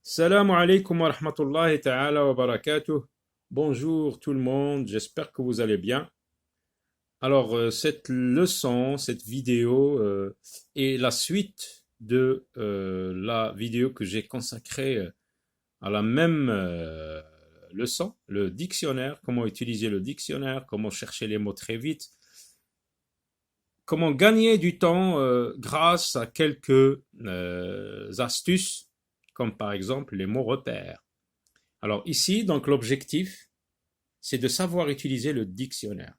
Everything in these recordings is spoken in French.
Salam alaikum wa rahmatullahi ta'ala wa barakatuh. Bonjour tout le monde, j'espère que vous allez bien. Alors, cette leçon, cette vidéo est la suite de la vidéo que j'ai consacrée à la même leçon, le dictionnaire, comment utiliser le dictionnaire, comment chercher les mots très vite, comment gagner du temps grâce à quelques astuces, comme par exemple les mots repères. Alors ici, donc l'objectif, c'est de savoir utiliser le dictionnaire.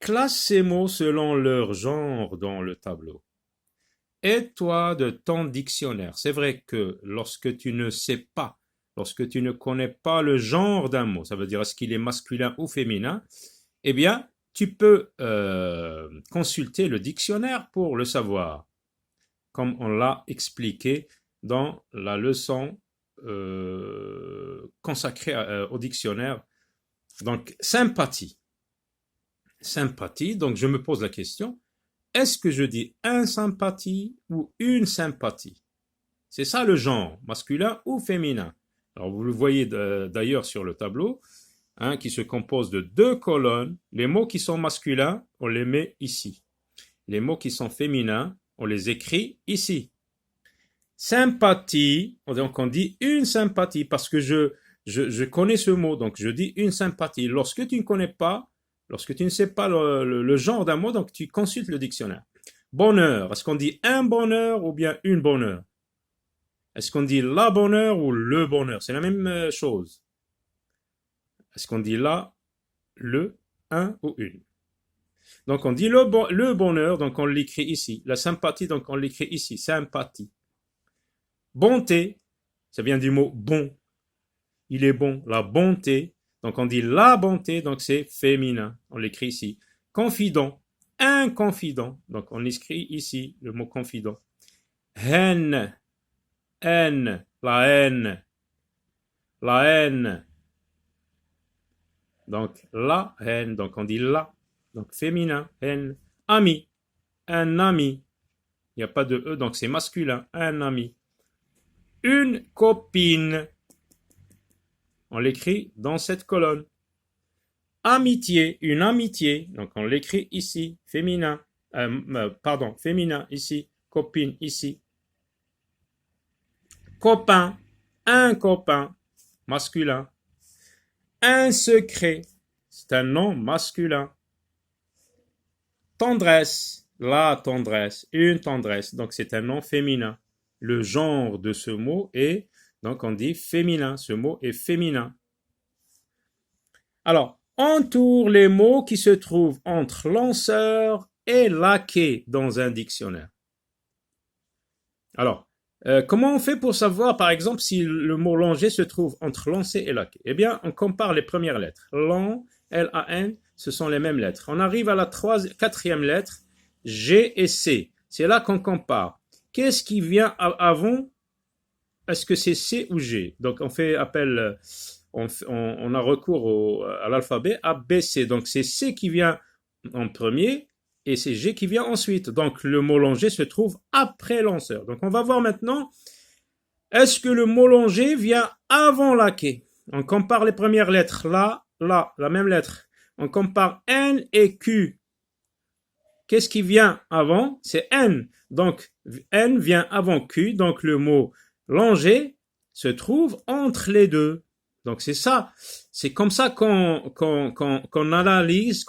Classe ces mots selon leur genre dans le tableau. Aide-toi de ton dictionnaire. C'est vrai que lorsque tu ne sais pas, lorsque tu ne connais pas le genre d'un mot, ça veut dire est-ce qu'il est masculin ou féminin, eh bien, tu peux consulter le dictionnaire pour le savoir, comme on l'a expliqué dans la leçon consacrée au dictionnaire. Donc, sympathie. Sympathie, donc je me pose la question, est-ce que je dis un sympathie ou une sympathie? C'est ça le genre, masculin ou féminin. Alors vous le voyez d'ailleurs sur le tableau, qui se compose de deux colonnes. Les mots qui sont masculins, on les met ici. Les mots qui sont féminins, on les écrit ici. Sympathie, donc on dit une sympathie parce que je connais ce mot, donc je dis une sympathie. Lorsque tu ne connais pas, lorsque tu ne sais pas le genre d'un mot, donc tu consultes le dictionnaire. Bonheur, est-ce qu'on dit un bonheur ou bien une bonheur? Est-ce qu'on dit la bonheur ou le bonheur? C'est la même chose. Est-ce qu'on dit la, le, un ou une? Donc on dit le bonheur, donc on l'écrit ici. La sympathie, donc on l'écrit ici, sympathie. Bonté, ça vient du mot bon. Il est bon, la bonté. Donc on dit la bonté, donc c'est féminin. On l'écrit ici. Confident, un confident. Donc on écrit ici le mot confident. Haine, haine, la haine. La haine. Donc la haine, donc on dit la. Donc féminin, haine. Ami, un ami. Il n'y a pas de E, donc c'est masculin, un ami. Une copine. On l'écrit dans cette colonne. Amitié, une amitié. Donc on l'écrit ici, féminin. Féminin ici, copine ici. Copain, un copain, masculin. Un secret, c'est un nom masculin. Tendresse, la tendresse, une tendresse. Donc c'est un nom féminin. Le genre de ce mot est, donc on dit féminin. Ce mot est féminin. Alors, entoure les mots qui se trouvent entre lanceur et laquais dans un dictionnaire. Alors, comment on fait pour savoir, par exemple, si le mot langer se trouve entre lancé et laquais? Eh bien, on compare les premières lettres. Lan, L-A-N, ce sont les mêmes lettres. On arrive à la quatrième lettre, G et C. C'est là qu'on compare. Qu'est-ce qui vient avant? Est-ce que c'est C ou G? Donc, on fait appel, on a recours à l'alphabet A, B, C. Donc, c'est C qui vient en premier et c'est G qui vient ensuite. Donc, le mot langer se trouve après lanceur. Donc, on va voir maintenant, est-ce que le mot langer vient avant laquais? On compare les premières lettres. Là, la même lettre. On compare N et Q. Qu'est-ce qui vient avant? C'est N. Donc, N vient avant Q. Donc, le mot langer se trouve entre les deux. Donc, c'est ça. C'est comme ça qu'on analyse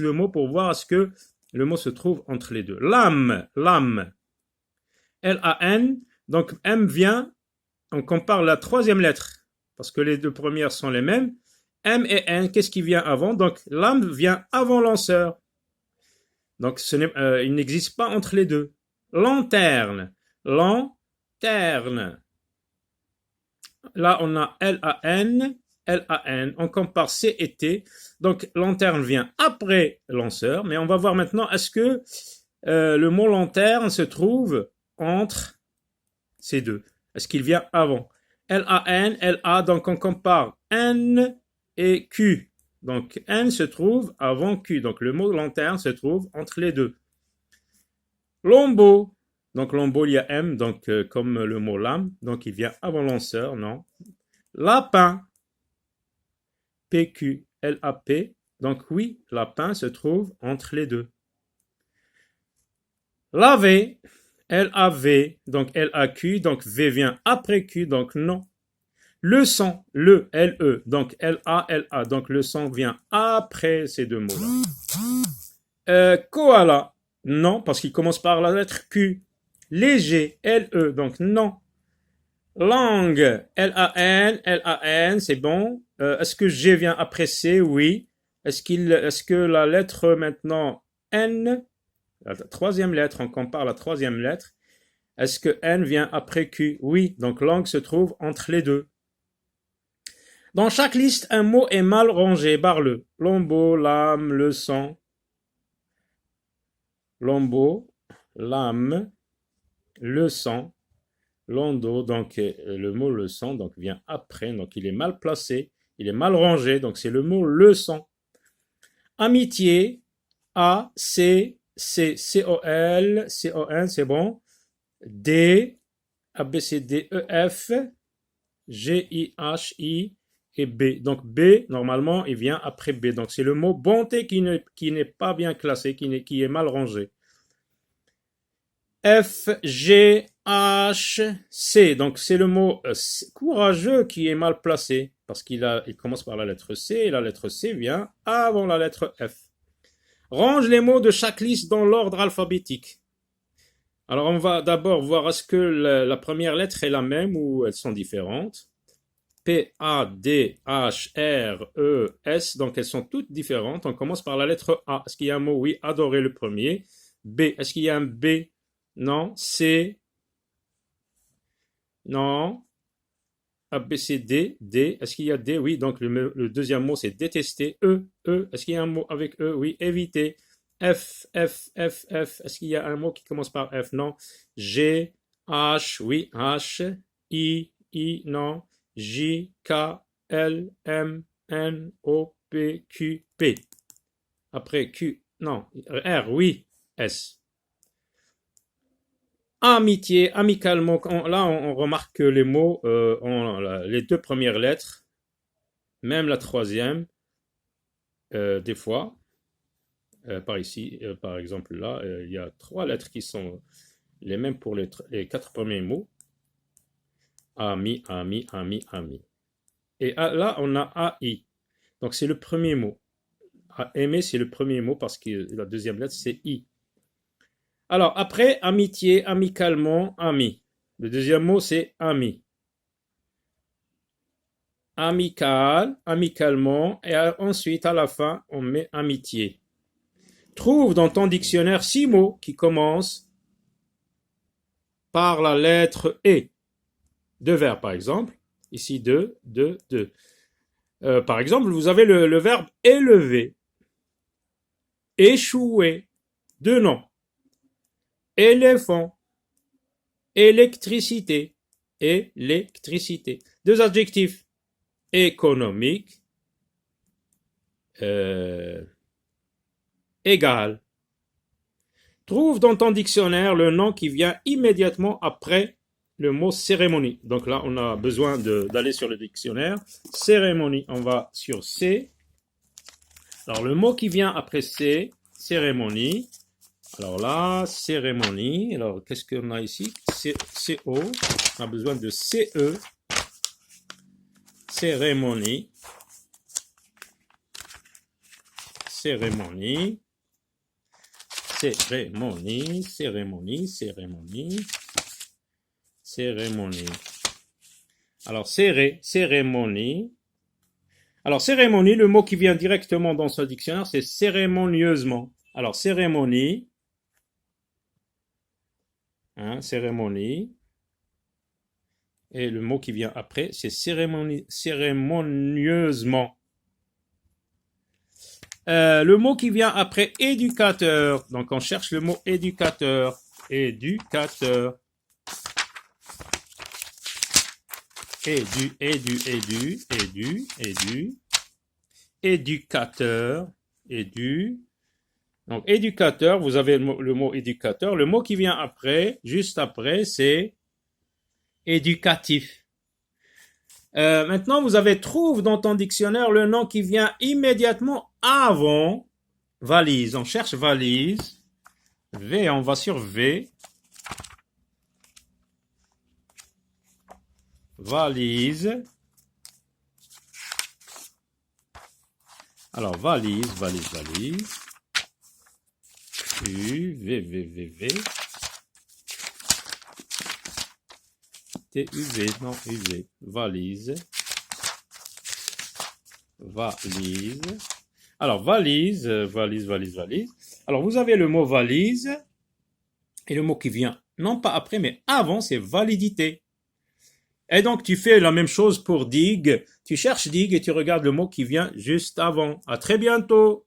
le mot pour voir est-ce que le mot se trouve entre les deux. Lame, lame. L-A-N. Donc, M vient, on compare la troisième lettre, parce que les deux premières sont les mêmes. M et N, qu'est-ce qui vient avant? Donc, lame vient avant lanceur. Donc, il n'existe pas entre les deux. Lanterne, lanterne. Là, on a L-A-N, L-A-N. On compare C et T. Donc, lanterne vient après lanceur. Mais on va voir maintenant, est-ce que le mot lanterne se trouve entre ces deux? Est-ce qu'il vient avant? L-A-N, L-A. Donc, on compare N et Q. Donc, N se trouve avant Q. Donc, le mot lanterne se trouve entre les deux. Lambeau. Donc lambeau, il y a M, donc comme le mot lame, donc il vient avant lanceur, non. Lapin, PQ, LAP, donc oui, lapin se trouve entre les deux. Laver, LAV, donc LAQ, donc V vient après Q, donc non. Leçon, le, LE, donc LA, donc le son vient après ces deux mots-là. Koala, non, parce qu'il commence par la lettre Q. Léger, LE, donc non. Langue, LAN, c'est bon. Est-ce que G vient après C? Oui. Est-ce que la lettre maintenant N, la troisième lettre, on compare la troisième lettre, est-ce que N vient après Q? Oui. Donc langue se trouve entre les deux. Dans chaque liste, un mot est mal rangé. Barre-le. Lambeau, lame, leçon. Lambeau, lame, leçon, landau. Donc le mot leçon donc vient après. Donc il est mal placé. Il est mal rangé. Donc c'est le mot leçon. Amitié, A, C, C, C-O-L, C-O-N, c'est bon. D, A, B, C, D, E, F, G, I, H, I et B. Donc B, normalement, il vient après B. Donc c'est le mot bonté qui n'est pas bien classé, qui est mal rangé. F, G, H, C. Donc c'est le mot courageux qui est mal placé parce il commence par la lettre C et la lettre C vient avant la lettre F. Range les mots de chaque liste dans l'ordre alphabétique. Alors on va d'abord voir est-ce que la première lettre est la même ou elles sont différentes. P, A, D, H, R, E, S, donc elles sont toutes différentes. On commence par la lettre A. Est-ce qu'il y a un mot? Oui, adorer le premier. B, est-ce qu'il y a un B? Non. C, non. A, B, C, D, D, est-ce qu'il y a D? Oui, donc le deuxième mot c'est détester. E, est-ce qu'il y a un mot avec E? Oui, éviter. F, est-ce qu'il y a un mot qui commence par F? Non. G, H, oui, H, I, non. J, K, L, M, N, O, P, Q, P. Après Q, non. R, oui, S. Amitié, amicalement, là on remarque que les mots ont les deux premières lettres, même la troisième, des fois, par ici, par exemple là, il y a trois lettres qui sont les mêmes pour les quatre premiers mots. Ami, ami, ami, ami. Et là on a AI, donc c'est le premier mot. Aimer c'est le premier mot parce que la deuxième lettre c'est I. Alors, après, amitié, amicalement, ami. Le deuxième mot, c'est ami. Amical, amicalement, et ensuite, à la fin, on met amitié. Trouve dans ton dictionnaire 6 mots qui commencent par la lettre E. 2 verbes, par exemple. Ici, 2. Par exemple, vous avez le verbe élever, échouer, 2 noms. Éléphant, électricité, 2 adjectifs, économique, égal. Trouve dans ton dictionnaire le nom qui vient immédiatement après le mot cérémonie. Donc là, on a besoin d'aller sur le dictionnaire. Cérémonie, on va sur C. Alors le mot qui vient après C, cérémonie. Alors là, cérémonie. Alors qu'est-ce qu'on a ici? CO. On a besoin de CE. Cérémonie. Cérémonie. Cérémonie. Cérémonie. Cérémonie. Cérémonie. Alors cérémonie. Alors cérémonie, le mot qui vient directement dans ce dictionnaire, c'est cérémonieusement. Alors cérémonie. Cérémonie. Et le mot qui vient après, c'est cérémonieusement. Le mot qui vient après, éducateur. Donc on cherche le mot éducateur. Éducateur. Éducateur. Donc, éducateur, vous avez le mot éducateur. Le mot qui vient après, juste après, c'est éducatif. Maintenant, vous avez trouve dans ton dictionnaire le nom qui vient immédiatement avant valise. On cherche valise. V, on va sur V. Valise. Alors, valise. V. T-U-V, non, U-V. Valise. Alors, valise. Alors, vous avez le mot valise. Et le mot qui vient, non pas après, mais avant, c'est validité. Et donc, tu fais la même chose pour digue. Tu cherches digue et tu regardes le mot qui vient juste avant. À très bientôt.